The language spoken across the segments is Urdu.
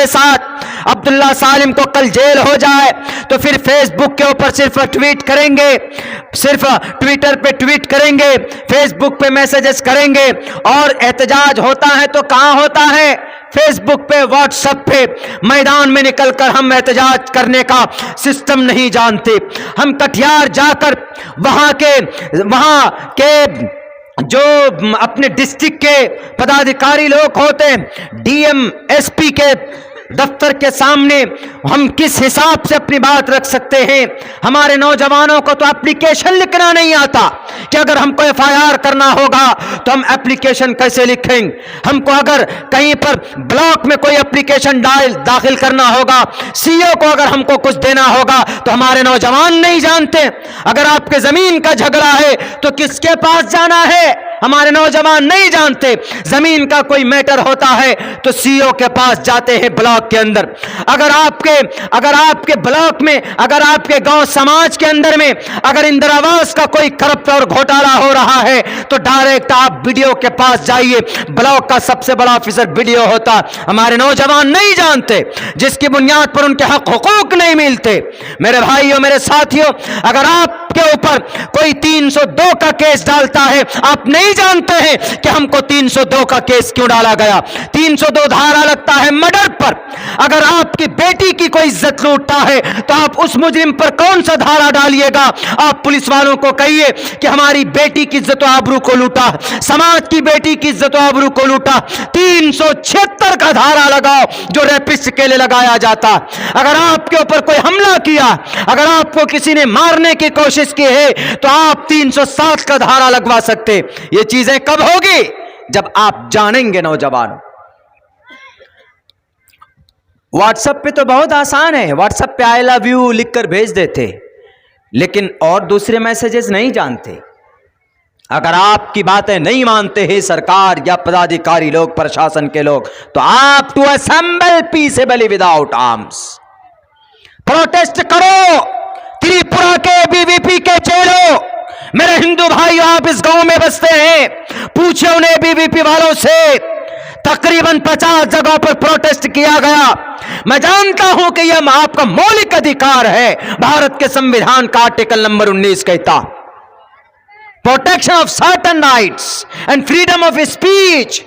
ہمارے ساتھ عبداللہ سالم کو کل جیل ہو جائے تو پھر فیس بک کے اوپر صرف ٹویٹ کریں گے، صرف ٹویٹر پہ ٹویٹ کریں گے، فیس بک پہ میسیجز کریں گے، اور احتجاج ہوتا ہے تو کہاں ہوتا ہے؟ فیس بک پہ، واٹس ایپ پہ۔ میدان میں نکل کر ہم احتجاج کرنے کا سسٹم نہیں جانتے۔ ہم کٹیہار جا کر وہاں کے جو اپنے ڈسٹرکٹ کے پدادھیکاری لوگ ہوتے ہیں، ڈی ایم ایس پی کے دفتر کے سامنے ہم کس حساب سے اپنی بات رکھ سکتے ہیں؟ ہمارے نوجوانوں کو تو اپلیکیشن لکھنا نہیں آتا کہ اگر ہم کو ایف آئی آر کرنا ہوگا تو ہم اپلیکیشن کیسے لکھیں؟ ہم کو اگر کہیں پر بلاک میں کوئی اپلیکیشن داخل کرنا ہوگا، سی او کو اگر ہم کو کچھ دینا ہوگا تو ہمارے نوجوان نہیں جانتے۔ اگر آپ کے زمین کا جھگڑا ہے تو کس کے پاس جانا ہے؟ ہمارے نوجوان نہیں جانتے۔ زمین کا کوئی میٹر ہوتا ہے تو سی او کے پاس جاتے ہیں بلاک کے اندر۔ اگر آپ کے بلاک میں، اگر آپ کے گاؤں سماج کے اندر میں اگر اندر آواس کا کوئی کرپٹ اور گھوٹالا ہو رہا ہے تو ڈائریکٹ آپ بیڈیو کے پاس جائیے، بلاک کا سب سے بڑا آفیسر بیڈیو ہوتا۔ ہمارے نوجوان نہیں جانتے، جس کی بنیاد پر ان کے حقوق نہیں ملتے۔ میرے بھائیوں، میرے ساتھیوں، اگر آپ کے اوپر کوئی 302 کا کیس ڈالتا ہے، آپ نہیں جانتے ہیں کہ ہم کو 302 کا کیس کیوں ڈالا گیا۔ 302 دھارا لگتا ہے مرڈر پر۔ اگر آپ کی بیٹی کی کوئی عزت لوٹتا ہے تو آپ اس مجرم پر کون سا دھارا ڈالیے گا؟ آپ پولیس والوں کو کہیے کہ ہماری بیٹی کی عزت و آبرو کو لوٹا، سماج کی بیٹی کی عزت و آبرو کو لوٹا، 376 کا دھارا لگاؤ جو ریپسٹ کے لیے لگایا جاتا۔ اگر آپ کے اوپر کوئی حملہ کیا، اگر آپ کو کسی نے مارنے کی کوشش کی ہے تو آپ 307 کا دھارا لگوا سکتے۔ یہ چیزیں کب ہوگی؟ جب آپ جانیں گے نوجوان۔ واٹس ایپ پہ تو بہت آسان ہے، واٹس ایپ پہ آئی لو یو لکھ کر بھیج دیتے، لیکن اور دوسرے میسیجز نہیں جانتے۔ اگر آپ کی باتیں نہیں مانتے ہیں سرکار یا پدادھیکاری لوگ، پرشاسن کے لوگ، تو آپ to assemble peaceably without arms protest کرو۔ تریپورہ کے بی وی پی کے چیلو، میرے ہندو بھائیو، آپ اس گاؤں میں بستے ہیں، پوچھے انہیں بی وی پی والوں سے، تقریباً 50 جگہوں پر پروٹیسٹ کیا گیا۔ میں جانتا ہوں کہ یہ آپ کا مولک ادھیکار ہے، بھارت کے سمویدھان کا آرٹیکل نمبر 19 کہتا protection of certain rights and freedom of speech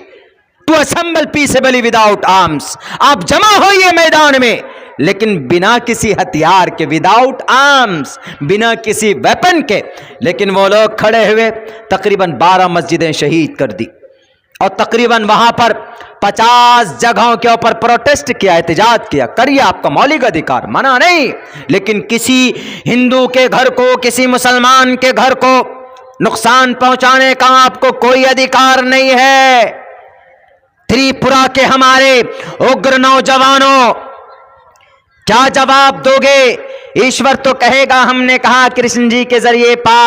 to assemble peaceably without arms. آپ جمع ہوئیے میدان میں، لیکن بنا کسی ہتھیار کے، وداؤٹ آرمز، بنا کسی ویپن کے۔ لیکن وہ لوگ کھڑے ہوئے، تقریباً 12 مسجدیں شہید کر دی، اور تقریباً وہاں پر 50 جگہوں کے اوپر پروٹیسٹ کیا، احتجاج کیا۔ کریے، آپ کا مولک ادھیکار، منع نہیں، لیکن کسی ہندو کے گھر کو، کسی مسلمان کے گھر کو نقصان پہنچانے کا آپ کو کوئی ادھیکار نہیں ہے۔ تریپورہ کے ہمارے اگر نوجوانوں، کیا جواب دو گے؟ ایشور تو کہے گا، ہم نے کہا کرشن جی کے ذریعے پا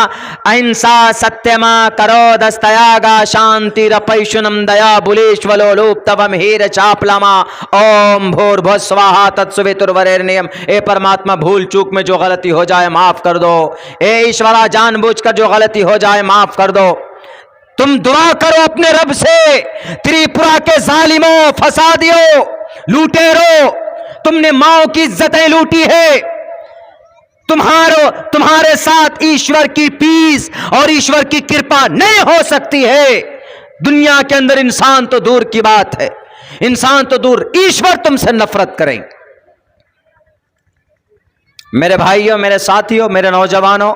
اہنسا ستیما کرو دستیاگا شانتی رپیشنم دیا بلیشولو لوپ تبم ہیر چاپلما اوم بھور بھو سواہا تتسویترورنیم۔ اے پرماتما، بھول چوک میں جو غلطی ہو جائے معاف کر دو۔ اے ایشورا، جان بوجھ کر جو غلطی ہو جائے معاف کر دو۔ تم دعا کرو اپنے رب سے، تریپورہ کے ظالموں، فسادیوں، لوٹیروں، تم نے ماؤں کی عزتیں لوٹی ہے۔ تمہارے ساتھ ایشور کی پیس اور ایشور کی کرپا نہیں ہو سکتی ہے۔ دنیا کے اندر انسان تو دور کی بات ہے، انسان تو دور، ایشور تم سے نفرت کریں۔ میرے بھائیوں، میرے ساتھیوں، میرے نوجوانوں،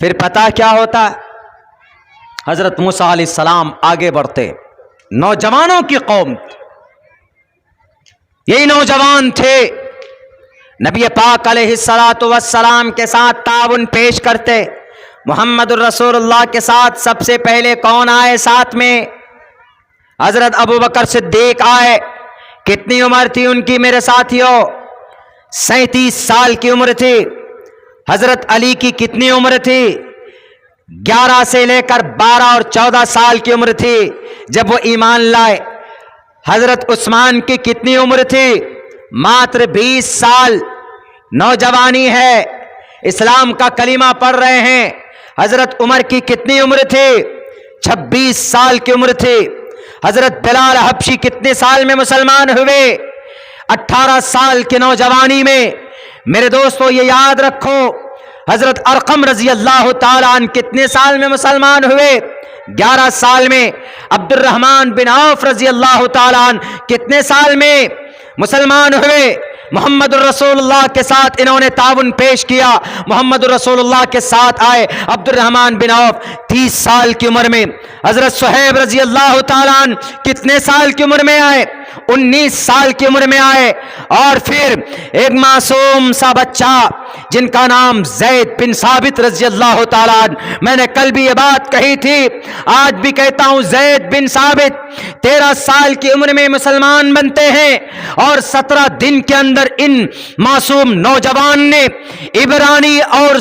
پھر پتہ کیا ہوتا ہے؟ حضرت موسیٰ علیہ السلام آگے بڑھتے، نوجوانوں کی قوم، یہی نوجوان تھے، نبی پاک علیہ السلام کے ساتھ تعاون پیش کرتے۔ محمد الرسول اللہ کے ساتھ سب سے پہلے کون آئے ساتھ میں؟ حضرت ابو بکر صدیق آئے۔ کتنی عمر تھی ان کی میرے ساتھیوں؟ 37 سال کی عمر تھی۔ حضرت علی کی کتنی عمر تھی؟ 11 سے لے کر 12 اور 14 سال کی عمر تھی جب وہ ایمان لائے۔ حضرت عثمان کی کتنی عمر تھی؟ ماتر 20 سال، نوجوانی ہے، اسلام کا کلمہ پڑھ رہے ہیں۔ حضرت عمر کی کتنی عمر تھی؟ 26 سال کی عمر تھی۔ حضرت بلال حبشی کتنے سال میں مسلمان ہوئے؟ 18 سال کے نوجوانی میں میرے دوستو یہ یاد رکھو، حضرت ارقم رضی اللہ تعالیٰ عنہ کتنے سال میں مسلمان ہوئے؟ 11 سال میں۔ عبد الرحمن بن عوف رضی اللہ تعالیٰ عنہ کتنے سال میں مسلمان ہوئے؟ محمد الرسول اللہ کے ساتھ انہوں نے تعاون پیش کیا، محمد الرسول اللہ کے ساتھ آئے۔ عبد الرحمن بن عوف 30 سال کی عمر میں۔ حضرت صہیب رضی اللہ تعالیٰ عنہ کتنے سال کی عمر میں آئے؟ 19 سال کی عمر میں آئے۔ اور پھر ایک معصوم سا بچہ جن کا نام زید بن ثابت رضی اللہ تعالیٰ عنہ، میں نے کل بھی یہ بات کہی تھی، آج بھی کہتا ہوں، زید بن ثابت 13 سال کی عمر میں مسلمان بنتے ہیں، اور 17 دن کے اندر ان معصوم نوجوان نے عبرانی اور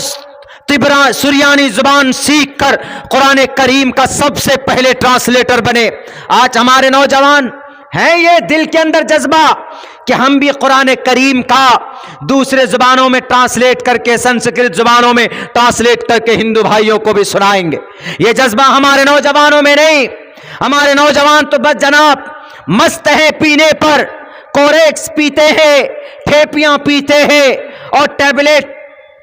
سریانی زبان سیکھ کر قرآن کریم کا سب سے پہلے ٹرانسلیٹر بنے۔ آج ہمارے نوجوان ہیں یہ دل کے اندر جذبہ کہ ہم بھی قرآن کریم کا دوسرے زبانوں میں ٹرانسلیٹ کر کے، سنسکرت زبانوں میں ٹرانسلیٹ کر کے ہندو بھائیوں کو بھی سنائیں گے۔ یہ جذبہ ہمارے نوجوانوں میں نہیں۔ ہمارے نوجوان تو بس جناب مست ہیں پینے پر، کوریکس پیتے ہیں، ٹھیپیاں پیتے ہیں اور ٹیبلٹ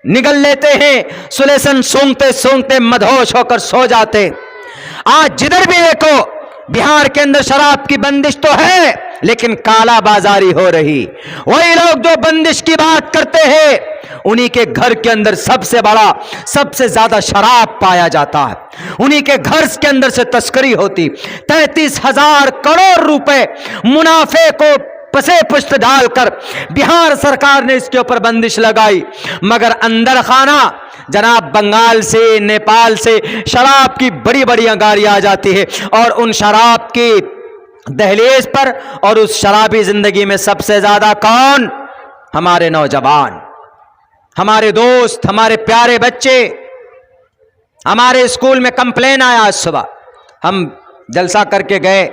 نگل لیتے ہیں، سلیسن سونگتے سونگتے مدہوش ہو کر سو جاتے۔ آج جدھر بھی دیکھو بہار کے اندر شراب کی بندش تو ہے، لیکن کالا بازاری ہو رہی۔ وہی لوگ جو بندش کی بات کرتے ہیں انہی کے گھر کے اندر سب سے بڑا، سب سے زیادہ شراب پایا جاتا ہے، انہی کے گھر کے اندر سے تسکری ہوتی۔ 33,000 کروڑ روپے منافع کو پسے پشت ڈال کر بہار سرکار نے اس کے اوپر بندش لگائی، مگر اندر خانہ جناب بنگال سے، نیپال سے شراب کی بڑی بڑی گاڑیاں آ جاتی ہے، اور ان شراب کی دہلیز پر اور اس شرابی زندگی میں سب سے زیادہ کون؟ ہمارے نوجوان، ہمارے دوست، ہمارے پیارے بچے۔ ہمارے اسکول میں کمپلین آیا آج صبح، ہم جلسہ کر کے گئے،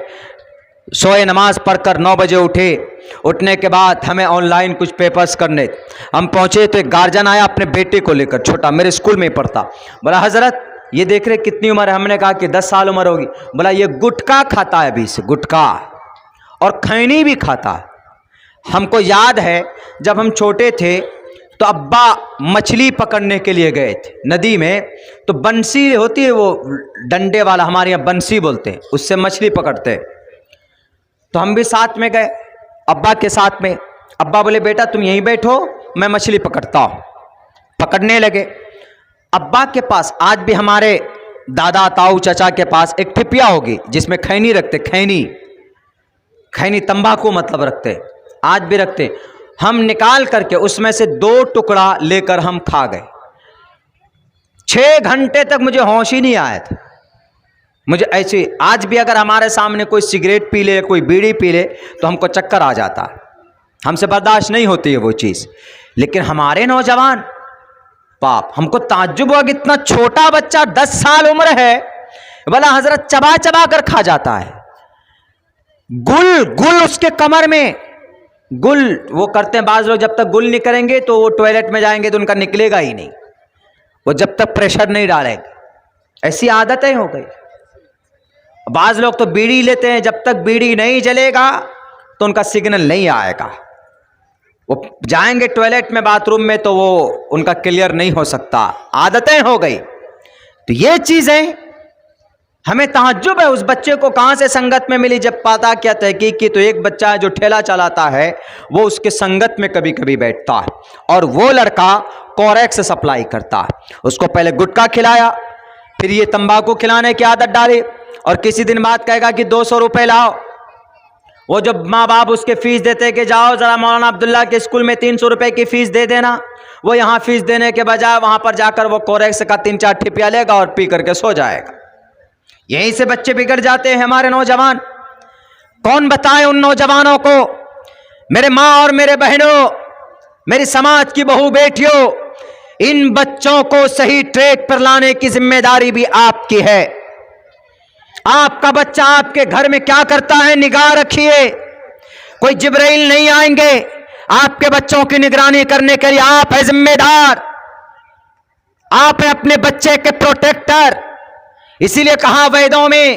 سوئے، نماز پڑھ کر 9 بجے اٹھنے کے بعد ہمیں آن لائن کچھ پیپرز کرنے، ہم پہنچے تو ایک گارجن آیا اپنے بیٹے کو لے کر، چھوٹا، میرے اسکول میں ہی پڑھتا، بولا حضرت یہ دیکھ رہے کتنی عمر ہے؟ ہم نے کہا کہ 10 سال عمر ہوگی۔ بولا یہ گٹکا کھاتا ہے ابھی سے، گٹکا اور کھینی بھی کھاتا ہے۔ ہم کو یاد ہے جب ہم چھوٹے تھے تو ابا مچھلی پکڑنے کے لیے گئے تھے ندی میں، تو بنسی ہوتی ہے وہ ڈنڈے والا، ہمارے یہاں بنسی بولتے ہیں، اس سے مچھلی پکڑتے، تو ہم بھی ساتھ میں گئے ابا کے ساتھ میں۔ ابا بولے بیٹا تم یہیں بیٹھو میں مچھلی پکڑتا ہوں، پکڑنے لگے۔ ابا کے پاس آج بھی ہمارے دادا تاؤ چچا کے پاس ایک ٹھپیا ہوگی جس میں کھینی رکھتے، کھینی تمباکو مطلب رکھتے، آج بھی رکھتے۔ ہم نکال کر کے اس میں سے 2 ٹکڑا لے کر ہم کھا گئے۔ 6 گھنٹے تک مجھے ہوش ہی نہیں آیا تھا۔ مجھے ایسے آج بھی اگر ہمارے سامنے کوئی سگریٹ پی لے، کوئی بیڑی پی لے تو ہم کو چکر آ جاتا ہے، ہم سے برداشت نہیں ہوتی ہے وہ چیز۔ لیکن ہمارے نوجوان باپ، ہم کو تعجب ہوا کہ اتنا چھوٹا بچہ 10 سال عمر ہے، بلا حضرت چبا چبا کر کھا جاتا ہے۔ گل اس کے کمر میں، گل وہ کرتے ہیں بعض لوگ، جب تک گل نہیں کریں گے تو وہ ٹوائلٹ میں جائیں گے تو ان کا نکلے گا ہی نہیں، وہ جب تک پریشر نہیں ڈالیں گے، ایسی عادتیں ہو گئی۔ بعض لوگ تو بیڑی لیتے ہیں، جب تک بیڑی نہیں جلے گا تو ان کا سگنل نہیں آئے گا، وہ جائیں گے ٹوائلٹ میں، باتھ روم میں، تو وہ ان کا کلیئر نہیں ہو سکتا، عادتیں ہو گئی۔ تو یہ چیزیں ہمیں تعجب ہے اس بچے کو کہاں سے سنگت میں ملی۔ جب پاتا کیا تحقیق کی تو ایک بچہ ہے جو ٹھیلا چلاتا ہے، وہ اس کے سنگت میں کبھی کبھی بیٹھتا ہے، اور وہ لڑکا کوریکس سپلائی کرتا ہے۔ اس کو پہلے گٹکا کھلایا، پھر یہ تمباکو کھلانے کی عادت ڈالی، اور کسی دن بعد کہے گا کہ 200 روپے لاؤ۔ وہ جب ماں باپ اس کے فیس دیتے کہ جاؤ ذرا مولانا عبداللہ کے اسکول میں 300 روپے کی فیس دے دینا، وہ یہاں فیس دینے کے بجائے وہاں پر جا کر وہ کوریکس کا 3-4 ٹھپیا لے گا اور پی کر کے سو جائے گا۔ یہیں سے بچے بگڑ جاتے ہیں ہمارے نوجوان۔ کون بتائے ان نوجوانوں کو؟ میرے ماں اور میرے بہنوں، میری سماج کی بہو بیٹیوں، ان بچوں کو صحیح ٹریک پر لانے کی ذمہ داری بھی آپ کی ہے۔ آپ کا بچہ آپ کے گھر میں کیا کرتا ہے نگاہ رکھیے۔ کوئی جبرائیل نہیں آئیں گے آپ کے بچوں کی نگرانی کرنے کے لیے، آپ ہے ذمہ دار، آپ ہیں اپنے بچے کے پروٹیکٹر۔ اسی لیے کہا ویدوں میں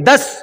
10